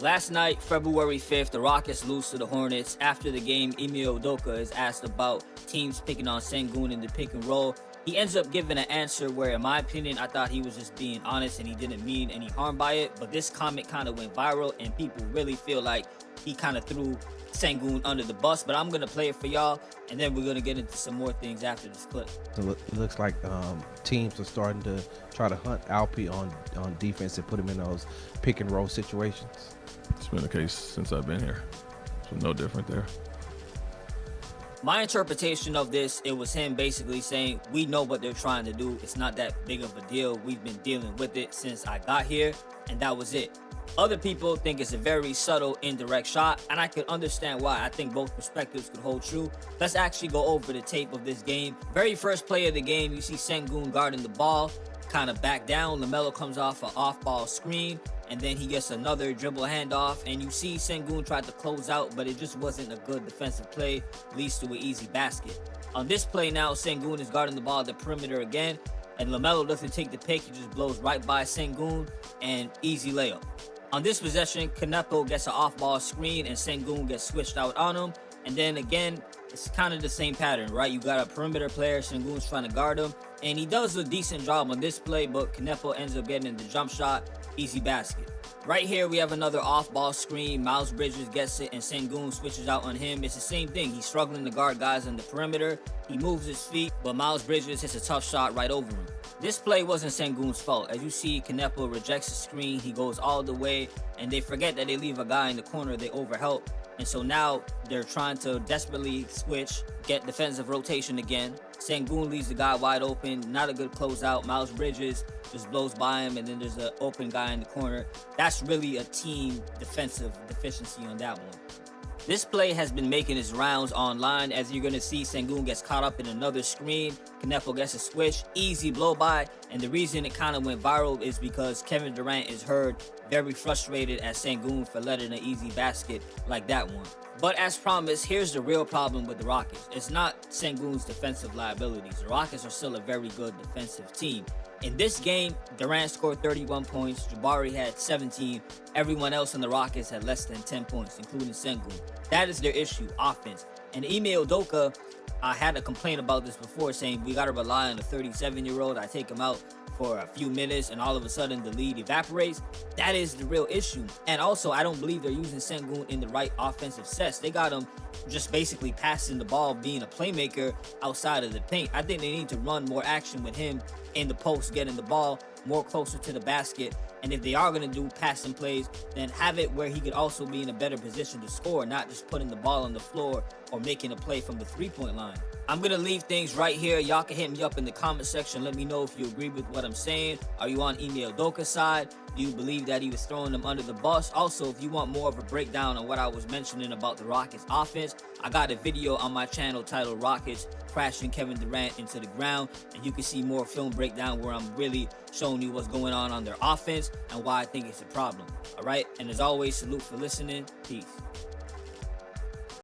Last night, February 5th, the Rockets lose to the Hornets. After the game, Ime Udoka is asked about teams picking on Sengun in the pick and roll. He ends up giving an answer where, in my opinion, I thought he was just being honest and he didn't mean any harm by it. But this comment kind of went viral and people really feel like he kind of threw Sengun under the bus. But I'm going to play it for y'all and then we're going to get into some more things after this clip. It looks like teams are starting to try to hunt Alpy on defense and put him in those pick and roll situations. It's been the case since I've been here, so no different there. My interpretation of this, it was him basically saying, we know what they're trying to do. It's not that big of a deal. We've been dealing with it since I got here, and that was it. Other people think it's a very subtle, indirect shot, and I can understand why. I think both perspectives could hold true. Let's actually go over the tape of this game. Very first play of the game, you see Sengun guarding the ball, kind of back down. LaMelo comes off an off-ball screen, and then he gets another dribble handoff, and you see Sengun tried to close out, but it just wasn't a good defensive play, leads to an easy basket. On this play now, Sengun is guarding the ball at the perimeter again, and LaMelo doesn't take the pick, he just blows right by Sengun, and easy layup. On this possession, Kanepo gets an off-ball screen, and Sengun gets switched out on him, and then again, it's kind of the same pattern, right? You got a perimeter player, Sengun's trying to guard him, and he does a decent job on this play, but Kanepo ends up getting the jump shot, easy basket. Right here, we have another off-ball screen. Miles Bridges gets it, and Sengun switches out on him. It's the same thing. He's struggling to guard guys on the perimeter. He moves his feet, but Miles Bridges hits a tough shot right over him. This play wasn't Sengun's fault. As you see, Kanepo rejects the screen. He goes all the way, and they forget that they leave a guy in the corner. They overhelp. And so now they're trying to desperately switch, get defensive rotation again. Sengun leaves the guy wide open, not a good closeout. Miles Bridges just blows by him, and then there's an open guy in the corner. That's really a team defensive deficiency on that one. This play has been making its rounds online. As you're going to see, Sengun gets caught up in another screen. Kanepo gets a switch, easy blow by, and the reason it kind of went viral is because Kevin Durant is heard very frustrated at Sengun for letting an easy basket like that one. But as promised, here's the real problem with the Rockets. It's not Sengun's defensive liabilities. The Rockets are still a very good defensive team. In this game, Durant scored 31 points, Jabari had 17, everyone else in the Rockets had less than 10 points, including Sengun. That is their issue, offense. And Ime Udoka, I had a complaint about this before, saying we got to rely on the 37-year-old. I take him out for a few minutes and all of a sudden the lead evaporates. That is the real issue. And also, I don't believe they're using Sengun in the right offensive sets. They got him just basically passing the ball, being a playmaker outside of the paint. I think they need to run more action with him in the post, getting the ball more closer to the basket. And if they are going to do passing plays, then have it where he could also be in a better position to score, not just putting the ball on the floor or making a play from the three-point line. I'm going to leave things right here. Y'all can hit me up in the comment section. Let me know if you agree with what I'm saying. Are you on Ime Udoka's side? Do you believe that he was throwing them under the bus? Also, if you want more of a breakdown on what I was mentioning about the Rockets offense, I got a video on my channel titled Rockets Crashing Kevin Durant into the Ground, and you can see more film breakdown where I'm really showing you what's going on their offense and why I think it's a problem. All right, and as always, salute for listening. Peace.